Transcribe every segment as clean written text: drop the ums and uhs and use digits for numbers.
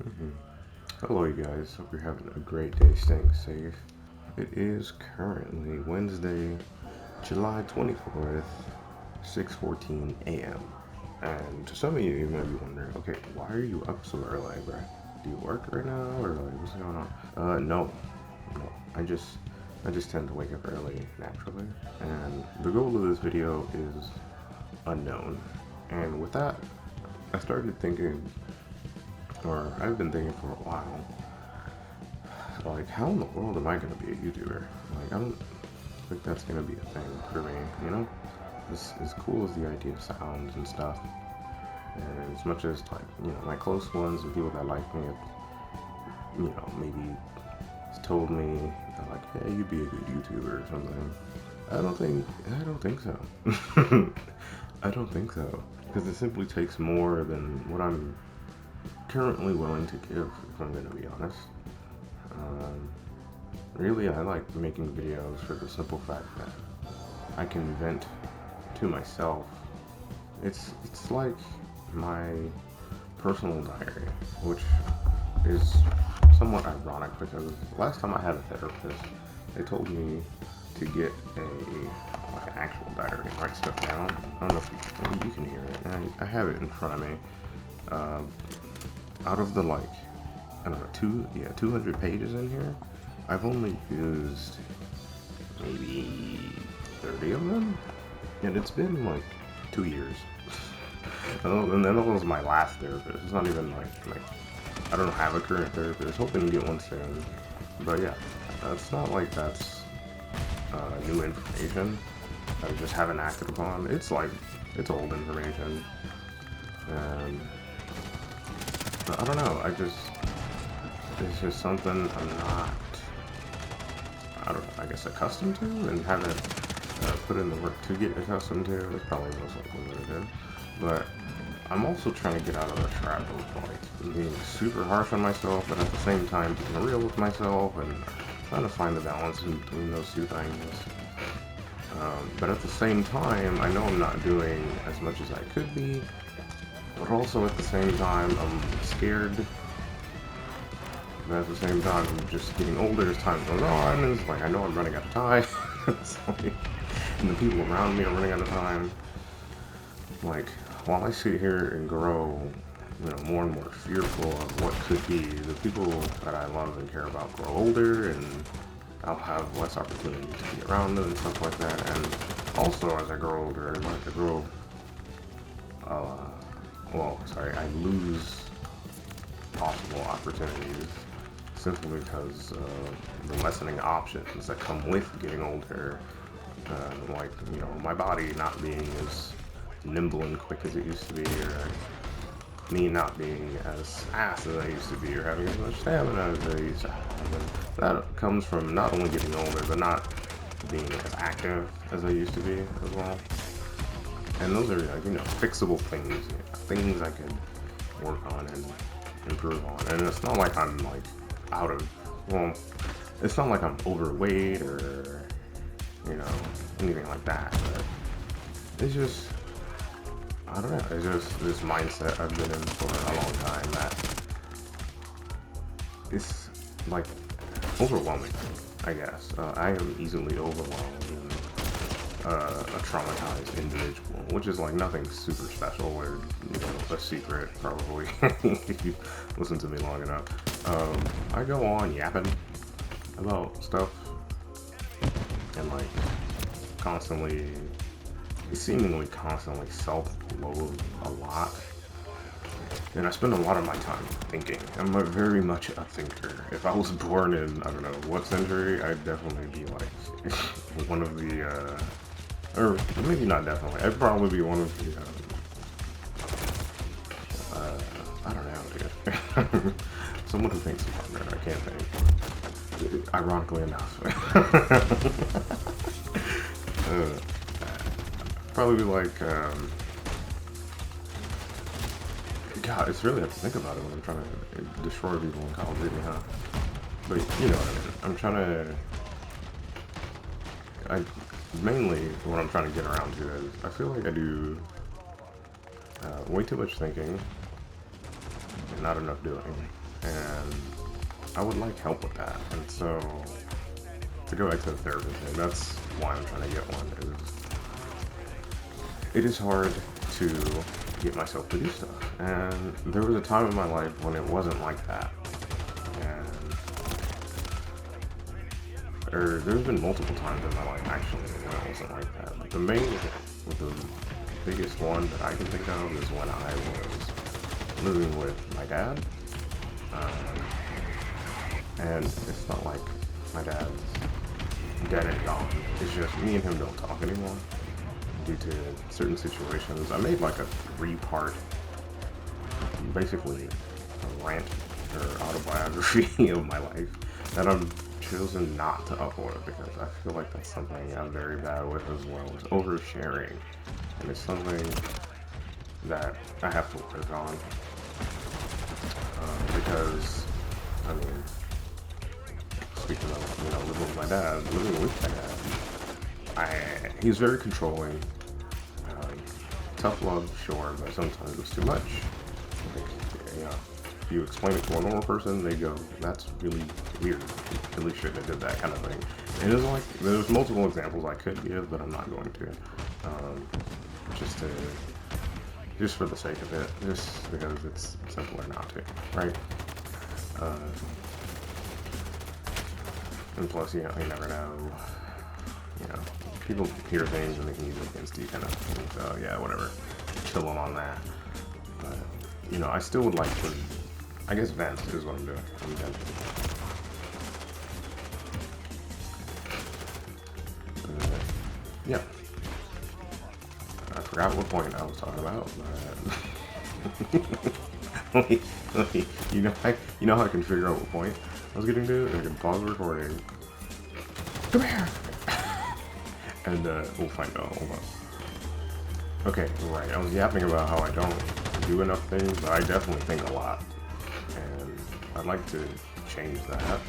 Mhm. Hello, you guys. Hope you're having a great day, staying safe. It is currently Wednesday, July 24th, 6:14 a.m. And to some of you, you might be wondering, okay, why are you up so early, bro? Do you work right now, or like what's going on? No. I just tend to wake up early naturally, and the goal of this video is unknown. And with that, I started thinking, or I've been thinking for a while, like, how in the world am I gonna be a YouTuber? Like, I don't think that's gonna be a thing for me, you know? As cool as the idea sounds and stuff, and as much as, like, my close ones and people that like me have, maybe told me, they're like, hey, you'd be a good YouTuber or something. I don't think so. I don't think so. Because it simply takes more than what I'm currently willing to give, if I'm gonna be honest. Um, Really, I like making videos for the simple fact that I can vent to myself. It's like my personal diary, which is somewhat ironic because last time I had a therapist, they told me to get like an actual diary and write stuff down. I don't know if you can hear it. I have it in front of me. Um, Out of the I don't know, 200 pages in here, I've only used maybe 30 of them, and it's been like 2 years. And then that was my last therapist. It's not even like I don't have a current therapist. Hoping to get one soon. But yeah, it's not like that's new information that I just haven't acted upon. It's old information, and I don't know. It's just something I'm not, I guess, accustomed to, and haven't put in the work to get accustomed to. That's probably most likely what it is. But I'm also trying to get out of the trap of like being super harsh on myself, but at the same time being real with myself and trying to find the balance in between those two things. But at the same time, I know I'm not doing as much as I could be, but also at the same time, I'm scared. But at the same time, I'm just getting older as time goes on. And it's like I know I'm running out of time. And the people around me are running out of time. Like, while I sit here and grow, more and more fearful of what could be, the people that I love and care about grow older, and I'll have less opportunity to be around them and stuff like that. And also, as I grow older, I lose possible opportunities simply because the lessening options that come with getting older, my body not being as nimble and quick as it used to be, or me not being as fast as I used to be, or having as much stamina as I used to have. And that comes from not only getting older, but not being as active as I used to be as well. And those are, fixable things, things I could work on and improve on. And it's not like I'm out of, well, it's not like I'm overweight or, anything like that. But it's just, I don't know, it's just this mindset I've been in for a long time that it's like overwhelming, I guess. I am easily overwhelmed and a traumatized individual, which is like nothing super special or a secret probably if you listen to me long enough. I go on yapping about stuff and constantly, seemingly constantly self-loathe a lot. And I spend a lot of my time thinking. I'm very much a thinker. If I was born in, I don't know what century, I'd definitely be like one of the, or maybe not definitely, I'd probably be one of the, I don't know, dude. Someone who thinks about that, I can't think. Ironically enough. Probably be like, God, it's really hard to think about it when I'm trying to destroy people in Call of Duty, huh? But you know what I mean. I'm trying to. Mainly what I'm trying to get around to is I feel like I do way too much thinking and not enough doing. and I would like help with that. And so, to go back to the therapist thing, that's why I'm trying to get one. It is hard to get myself to do stuff, and there was a time in my life when it wasn't like that. Or there's been multiple times in my life actually when it wasn't like that. But the biggest one that I can think of is when I was living with my dad. And it's not like my dad's dead and gone. It's just me and him don't talk anymore due to certain situations. I made like a 3-part, basically a rant or autobiography of my life that I'm chosen not to upload because I feel like that's something I'm very bad with as well. It's oversharing, and it's something that I have to work on because, I mean, speaking of, living with my dad, he's very controlling. Tough love, sure, but sometimes it's too much. Like, if you explain it to a normal person, they go, "That's really weird. You really shouldn't have did that," kind of thing. And it's like there's multiple examples I could give, but I'm not going to. Just for the sake of it, just because it's simpler not to, right? And plus, you never know. People hear things and they can use it against you, kind of thing. So yeah, whatever. Chilling on that. But I still would like to. I guess vent is what I'm doing. I'm venting. Yeah. I forgot what point I was talking about, but you know how I can figure out what point I was getting to? I can pause the recording. Come here! And we'll find out. Hold on. Okay, right. I was yapping about how I don't do enough things, but I definitely think a lot. And I'd like to change that.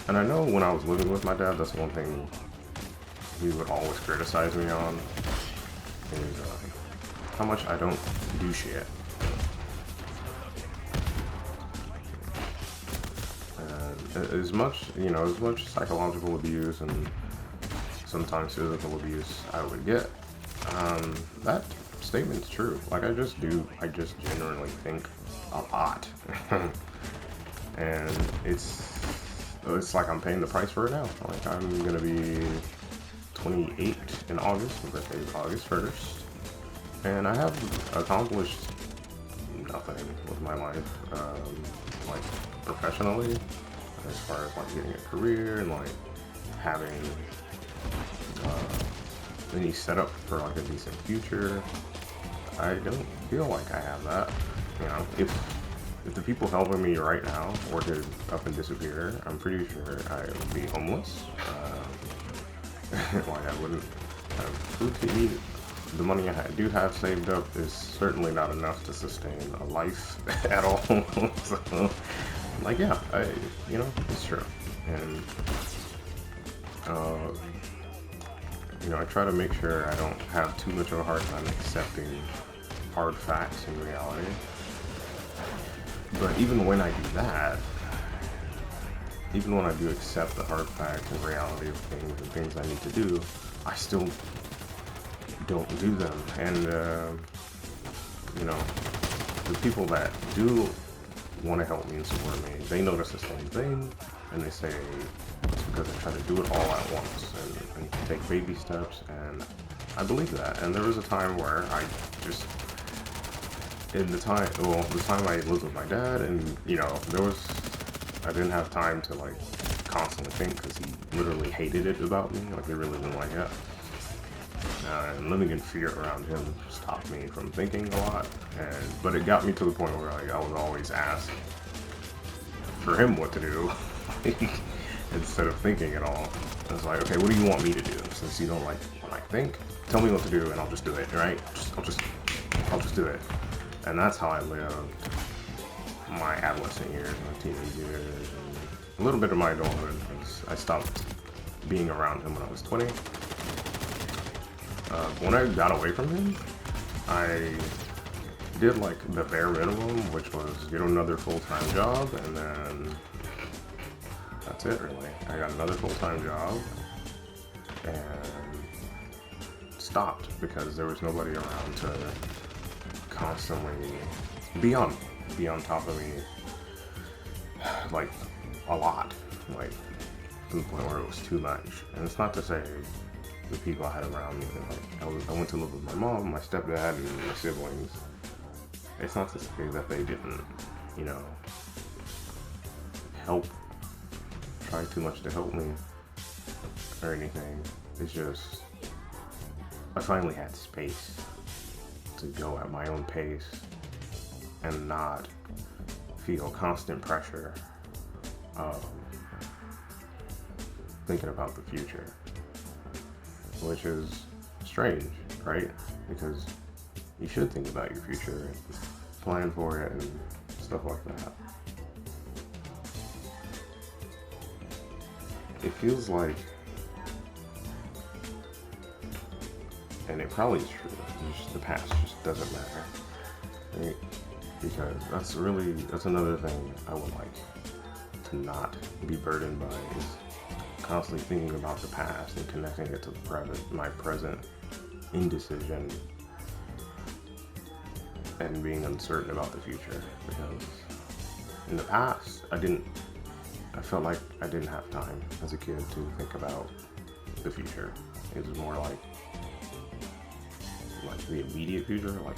And I know when I was living with my dad, that's one thing he would always criticize me on, is how much I don't do shit. As much psychological abuse and sometimes physical abuse I would get, that statement's true. Like, I just genuinely think a lot. And it's like I'm paying the price for it now. Like, I'm gonna be 28 in August. My birthday is August 1st. And I have accomplished nothing with my life, like professionally, as far as like getting a career and like having any setup for like a decent future. I don't feel like I have that. If the people helping me right now were to up and disappear, I'm pretty sure I would be homeless. Like, I wouldn't have food to eat. The money I do have saved up is certainly not enough to sustain a life at all. So, like, yeah, it's true. And, I try to make sure I don't have too much of a hard time accepting hard facts in reality. But even when I do that, even when I do accept the hard facts and reality of things and things I need to do, I still don't do them. And, the people that do want to help me and support me, they notice the same thing, and they say it's because I try to do it all at once and take baby steps, and I believe that. And there was a time where the time I lived with my dad, and I didn't have time to like constantly think, because he literally hated it about me. Like, he really didn't like it. And living in fear around him stopped me from thinking a lot. But it got me to the point where I was always asked for him what to do instead of thinking at all. I was like, okay, what do you want me to do? Since you don't like when I think, tell me what to do and I'll just do it, right? I'll just do it. And that's how I lived my adolescent years, my teenage years, and a little bit of my adulthood. I stopped being around him when I was 20. When I got away from him, I did like the bare minimum, which was get another full-time job, and then that's it really. I got another full-time job and stopped because there was nobody around to constantly be on top of me, like a lot, like to the point where it was too much. And it's not to say the people I had around me, like I went to live with my mom, my stepdad, and my siblings. It's not to say that they didn't, you know, try too much to help me or anything. It's just I finally had space to go at my own pace and not feel constant pressure of thinking about the future, which is strange, right? Because you should think about your future and plan for it and stuff like that. It feels like, and it probably is true, it's just the past just doesn't matter, right? Because that's another thing I would like to not be burdened by, is constantly thinking about the past and connecting it to the present, my present indecision, and being uncertain about the future. Because in the past, I felt like I didn't have time as a kid to think about the future. It was more like the immediate future, like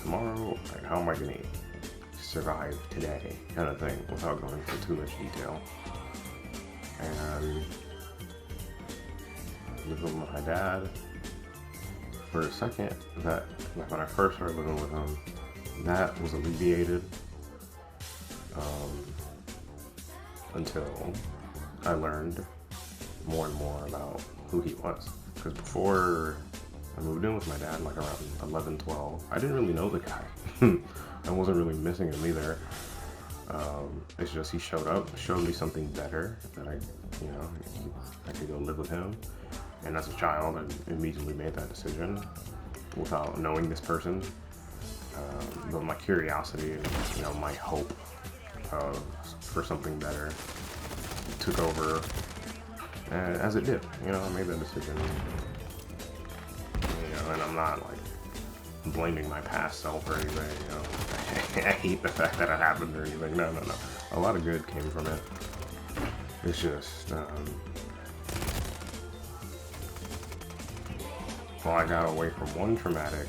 tomorrow, like how am I gonna survive today, kind of thing, without going into too much detail. And living with my dad for a second, that like when I first started living with him, that was alleviated until I learned more and more about who he was. Because before I moved in with my dad, like around 11, 12, I didn't really know the guy. I wasn't really missing him either. It's just he showed up, showed me something better, that I could go live with him. And as a child, I immediately made that decision without knowing this person. But my curiosity and my hope for something better took over, and as it did, I made that decision. And I'm not like blaming my past self or anything. I hate the fact that it happened or anything. No. A lot of good came from it. It's just, while I got away from one traumatic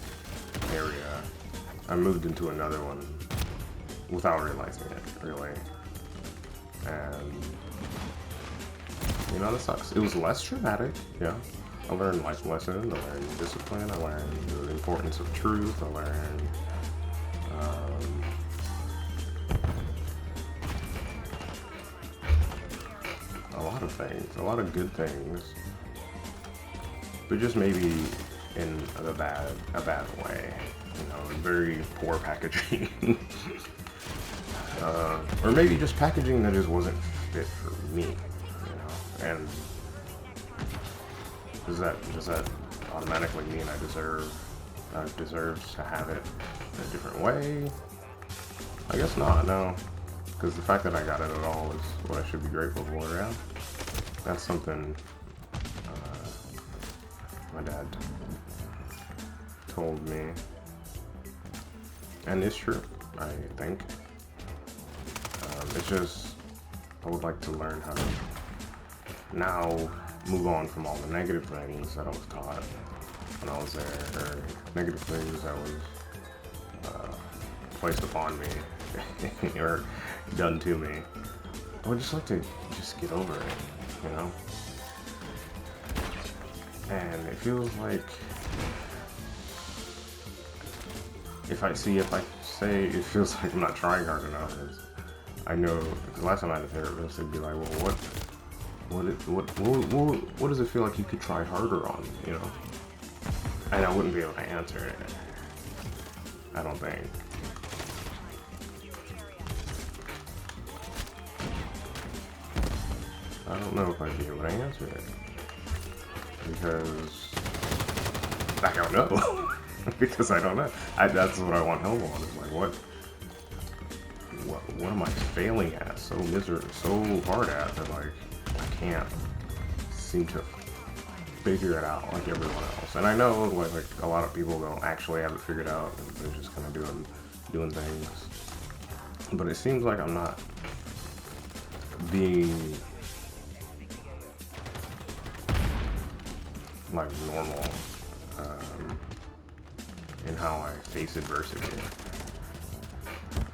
area, I moved into another one without realizing it, really. And, that sucks. It was less traumatic, yeah. I learned life lessons, I learned discipline, I learned the importance of truth, I learned a lot of things, a lot of good things, but just maybe in a bad way, very poor packaging, or maybe just packaging that just wasn't fit for me, and does that automatically mean I deserve to have it in a different way? I guess not, no. Because the fact that I got it at all is what I should be grateful for, yeah? That's something my dad told me. And it's true, I think. It's just, I would like to learn how to now move on from all the negative things that I was taught when I was there, or negative things that was placed upon me or done to me. I would just like to just get over it, And it feels like if I say it feels like I'm not trying hard enough, I know, because last time I had a therapist, they'd be like, well, what does it feel like you could try harder on, And I wouldn't be able to answer it, I don't think. I don't know if I'd be able to answer it, because I don't know. because I don't know. That's what I want help on. Is like what am I failing at so hard at that like I can't seem to figure it out like everyone else. And I know like a lot of people don't actually have it figured out, and they're just kind of doing things. But it seems like I'm not being like normal in how I face adversity.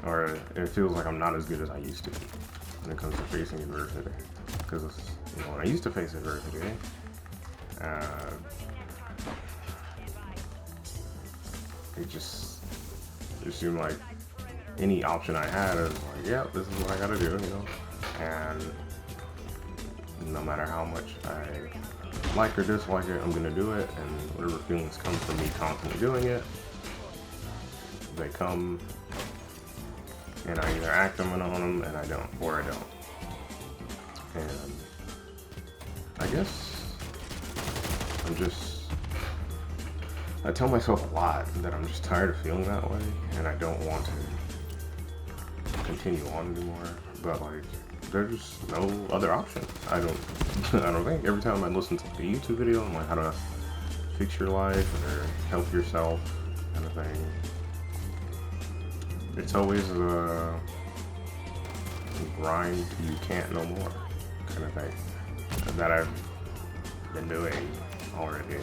Or it feels like I'm not as good as I used to be when it comes to facing adversity. Because when I used to face adversity, it seemed like any option I had is like, yeah, this is what I gotta do, And no matter how much I like or dislike it, I'm gonna do it, and whatever feelings come from me constantly doing it, they come, and I either act on them and I don't, or I don't. And I guess I tell myself a lot that I'm just tired of feeling that way, and I don't want to continue on anymore. But like, there's no other option. I don't think. Every time I listen to a YouTube video on like how to fix your life or help yourself kind of thing, it's always a grind till you can't no more kind of thing that I've been doing already,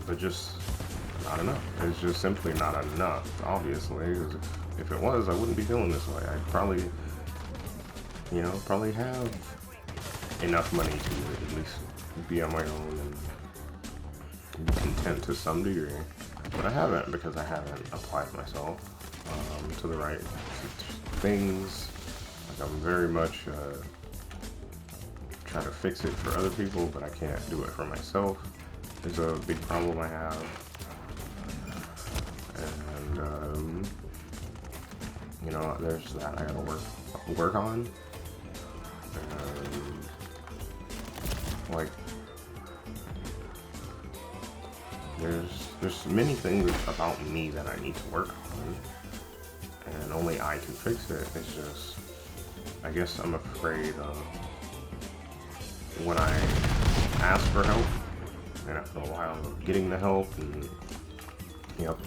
but just not enough. It's just simply not enough, obviously, because if it was, I wouldn't be feeling this way. I'd probably have enough money to at least be on my own and be content to some degree. But I haven't, because I haven't applied myself to the right things. Like, I'm very much trying to fix it for other people, but I can't do it for myself. There's a big problem I have. And there's that I gotta work on. And like, there's many things about me that I need to work on, and only I can fix it. It's just, I guess I'm afraid of when I ask for help, and after a while of getting the help, and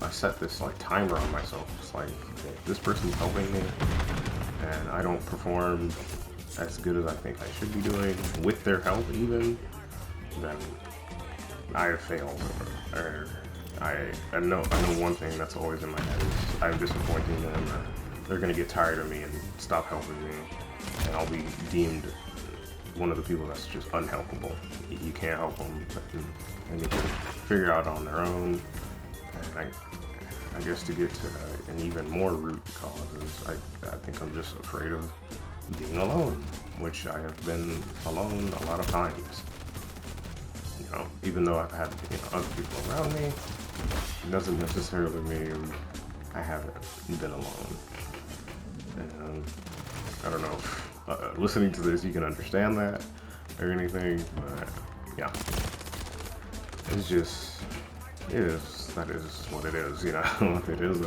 I set this like timer on myself. It's like, okay, if this person's helping me and I don't perform as good as I think I should be doing with their help even, then I have failed. Or I know one thing that's always in my head is I'm disappointing them, or they're gonna get tired of me and stop helping me, and I'll be deemed one of the people that's just unhelpable. You can't help them, and they can figure out on their own. And I guess to get to an even more root cause is I think I'm just afraid of being alone, which I have been alone a lot of times. Even though I've had other people around me, it doesn't necessarily mean I haven't been alone. And I don't know if listening to this you can understand that or anything, but yeah, it's just, that is what it is, it is what it is.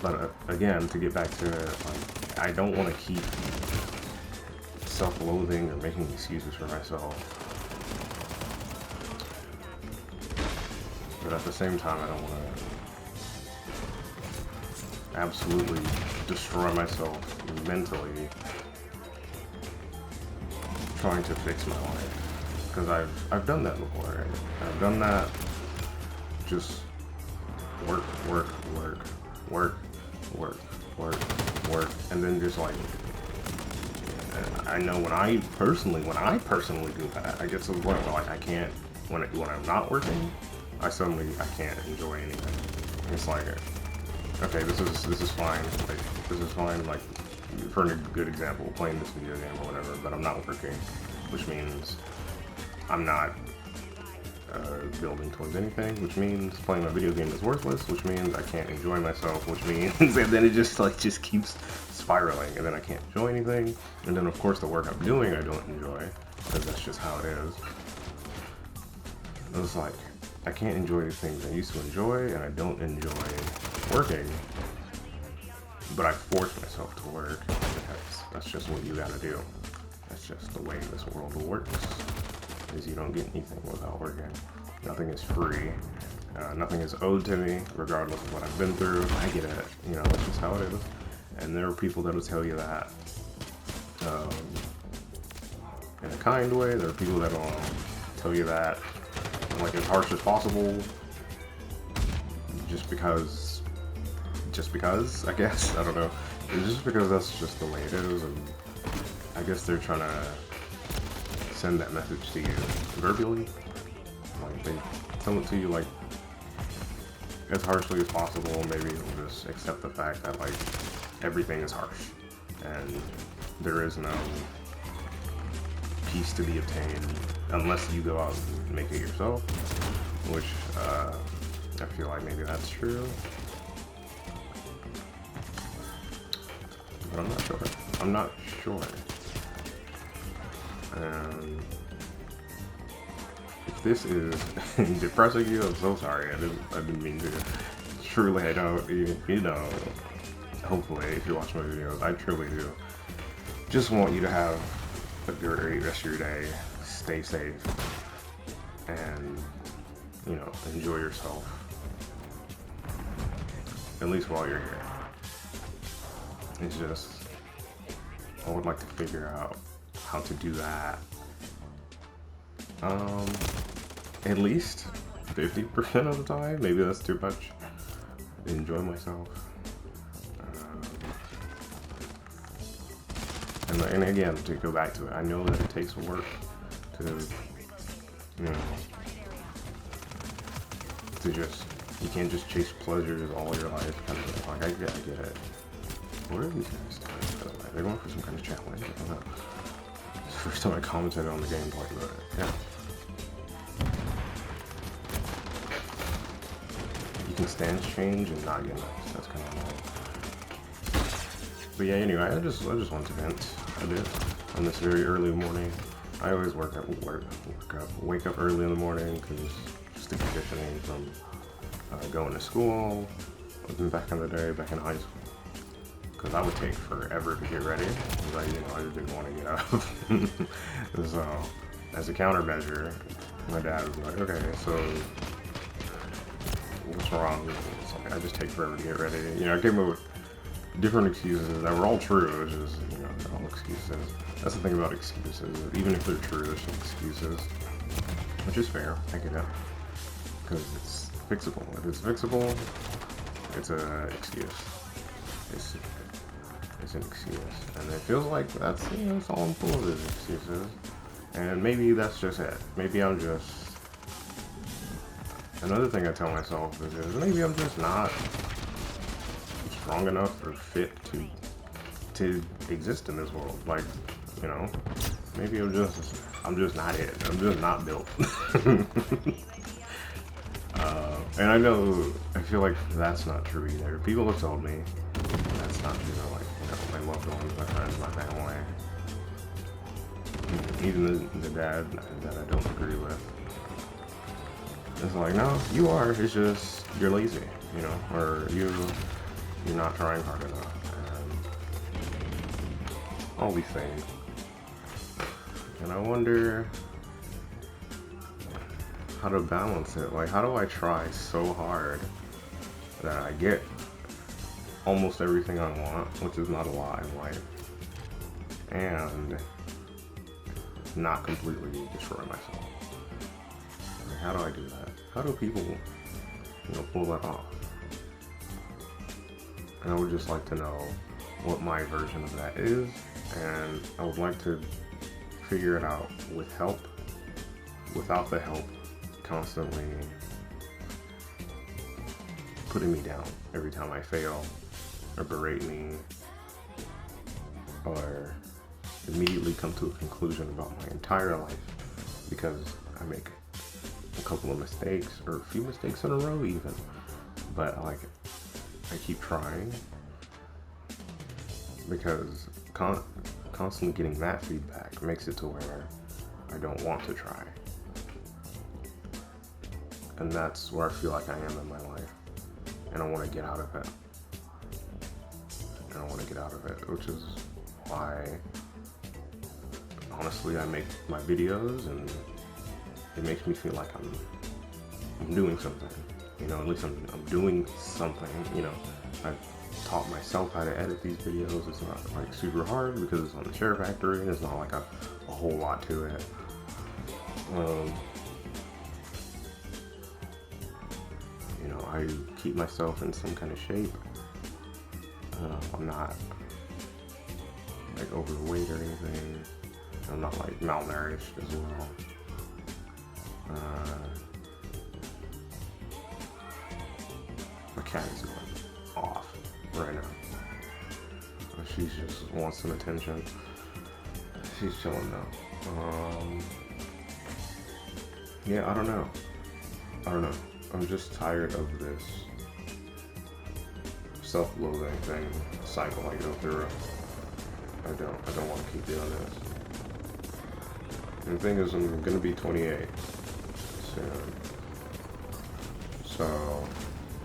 But again, to get back to it, like, I don't want to keep self-loathing or making excuses for myself, but at the same time I don't want to absolutely destroy myself mentally trying to fix my life, because I've done that before. I've done that, just work, and then just like, I know when I personally do that, I get to the point where like I can't, when I'm not working, I can't enjoy anything. It's like, okay, this is fine. Like, this is fine. Like, for a good example, playing this video game or whatever, but I'm not working, which means I'm not building towards anything, which means playing a video game is worthless, which means I can't enjoy myself, which means, and then it just keeps spiraling, and then I can't enjoy anything, and then of course the work I'm doing I don't enjoy, because that's just how it is. It's like, I can't enjoy the things I used to enjoy, and I don't enjoy working, but I force myself to work, because that's just what you gotta do. That's just the way this world works, is you don't get anything without working. Nothing is free. Nothing is owed to me, regardless of what I've been through. I get it. You know, that's just how it is. And there are people that will tell you that in a kind way. There are people that will tell you that like as harsh as possible, just because, I guess. I don't know. It's just because that's just the way it is, and I guess they're trying to send that message to you verbally. Like, they tell it to you, like, as harshly as possible. Maybe you'll just accept the fact that, like, everything is harsh, and there is no peace to be obtained unless you go out and make it yourself, which, I feel like maybe that's true. But I'm not sure. I'm not sure. If this is depressing you, I'm so sorry. I didn't mean to. Truly, I don't. You know, hopefully, if you watch my videos, I truly do just want you to have a great rest of your day. Stay safe, and you know, enjoy yourself. At least while you're here. It's just, I would like to figure out how to do that. At least 50% of the time. Maybe that's too much. Enjoy myself. And again, to go back to it, I know that it takes work to, you know, to just, you can't just chase pleasures all your life. Kind of like, I get it. What are these guys doing? They're going for some kind of challenge. I don't know. It's the first time I commented on the gameplay, but yeah. You can stance change and not get nice. That's kind of annoying. But yeah, anyway, I just wanted to vent a bit on this very early morning. I always wake up early in the morning because just the conditioning from going to school back in the day, back in high school. Because I would take forever to get ready, because I just didn't want to get up. So, as a countermeasure, my dad was like, okay, so what's wrong? It's like, I just take forever to get ready. You know, I came up with different excuses that were all true. It was just, you know, they're all excuses. That's the thing about excuses. Even if they're true, they're still excuses. Which is fair, I get it. Because it's fixable. If it's fixable, it's an excuse. It's an excuse, and it feels like that's, you know, it's all I'm full of is excuses, and maybe that's just it. Maybe I'm just, another thing I tell myself is maybe I'm just not strong enough or fit to exist in this world. Like, you know, maybe I'm just not it. I'm just not built. And I know, I feel like that's not true either. People have told me that's not true. Like, you know, my loved ones, my friends, my family, even the dad that I don't agree with. It's like, no, you are. It's just you're lazy, you know, or you're not trying hard enough, and all these things. And I wonder how to balance it. Like, how do I try so hard that I get almost everything I want, which is not a lot in life, and not completely destroy myself? Like, how do I do that? How do people, you know, pull that off? And I would just like to know what my version of that is, and I would like to figure it out with help, without the help constantly putting me down every time I fail, or berate me, or immediately come to a conclusion about my entire life because I make a couple of mistakes, or a few mistakes in a row even. But like, I keep trying because constantly getting that feedback makes it to where I don't want to try. And that's where I feel like I am in my life. And I want to get out of it. Which is why, honestly, I make my videos, and it makes me feel like I'm doing something. You know, at least I'm doing something. You know, I've taught myself how to edit these videos. It's not like super hard because it's on the Share Factory, and it's not like a whole lot to it. You know, I keep myself in some kind of shape. I'm not like overweight or anything. I'm not like malnourished as well. My cat is going off right now. She just wants some attention. She's chilling now. Yeah, I don't know. I'm just tired of this self-loathing thing cycle I go through. I don't want to keep doing this. And the thing is, I'm gonna be 28 soon. So,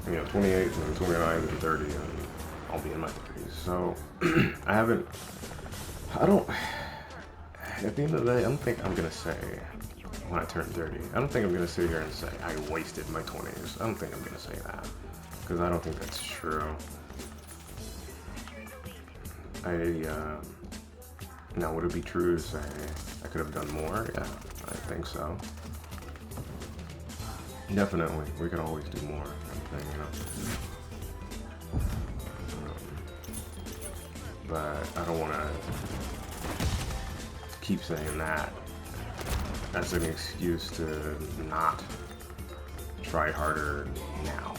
you know, 28 and then 29 and 30, and I'll be in my 30s. So, at the end of the day, I don't think I'm gonna say, when I turn 30, I don't think I'm gonna sit here and say, I wasted my 20s. I don't think I'm gonna say that. Because I don't think that's true. Now, would it be true to say I could have done more? Yeah, I think so. Definitely, we could always do more, you know. But I don't want to keep saying that as an excuse to not try harder now.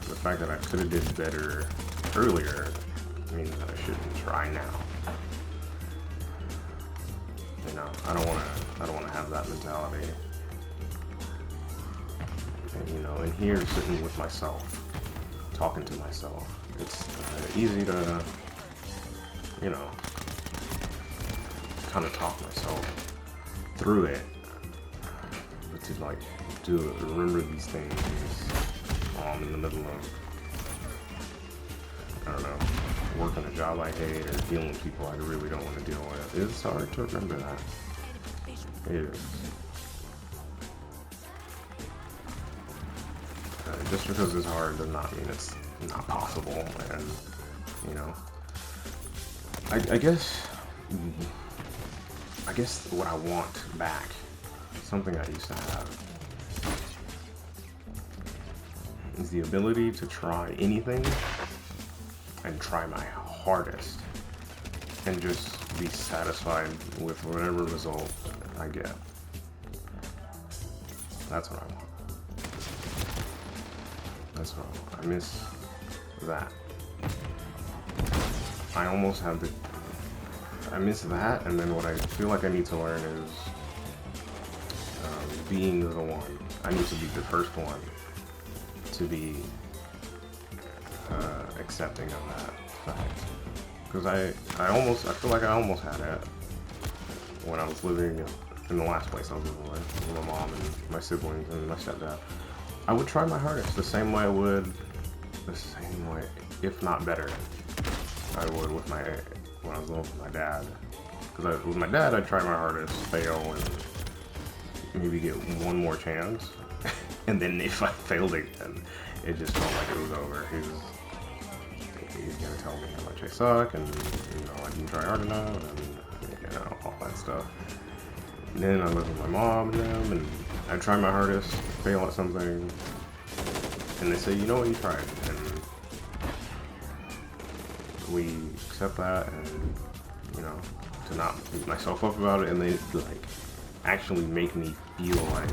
The fact that I could have did better earlier means that I shouldn't try now. You know, I don't want to have that mentality. And, you know, and here sitting with myself, talking to myself, it's easy to, you know, kind of talk myself through it, but to like remember these things while I'm in the middle of, I don't know, working a job I hate or dealing with people I really don't want to deal with. It's hard to remember that. It is. Just because it's hard does not mean it's not possible. And, you know, I guess what I want back, something I used to have, is the ability to try anything and try my hardest and just be satisfied with whatever result I get. That's what I want. That's what I want. I miss that. I miss that, and then what I feel like I need to learn is being the one. I need to be the first one to be accepting of that fact. Because I feel like I almost had it when I was living in the last place I was living with my mom and my siblings and my stepdad. I would try my hardest the same way, if not better, I would when I was living with my dad. Because with my dad, I'd try my hardest, fail, and maybe get one more chance. And then if I failed again, it just felt like it was over. He's gonna tell me how much I suck, and you know I didn't try hard enough, and you know all that stuff. And then I lived with my mom and them, and I try my hardest, fail at something, and they say, you know what, you tried, and we accept that, and you know, to not beat myself up about it, and they like actually make me feel like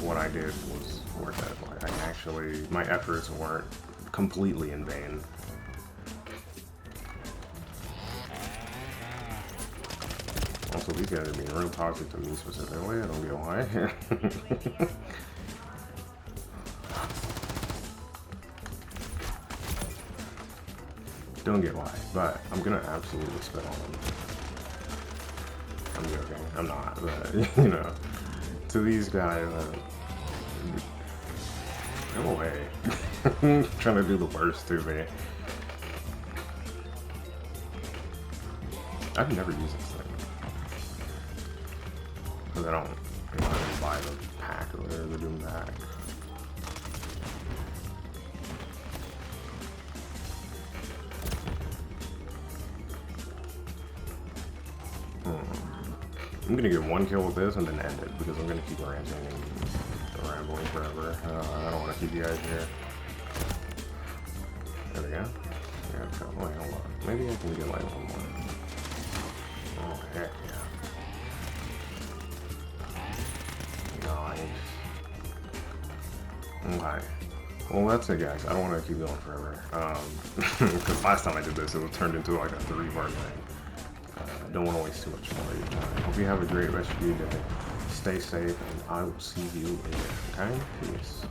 what I did was worth it. Like my efforts weren't completely in vain. Also, these guys are being real toxic to me specifically. I don't get why. Don't get why, but I'm gonna absolutely spit on them. I'm joking. I'm not, but you know, to these guys, go away. Trying to do the worst to me. I've never used this thing because I don't buy the pack or whatever they're doing back. I'm gonna get one kill with this and then end it because I'm gonna keep ranting and rambling forever. I don't want to keep you guys here. There we go. Yeah, so, wait, hold on. Maybe I can get like one more. Oh heck yeah! Nice. Okay. Well, that's it, guys. I don't want to keep going forever. Because last time I did this, it turned into like a 3-part thing. I don't want to waste too much more of your time. Hope you have a great rest of your day. Stay safe, and I will see you later. Okay? Peace.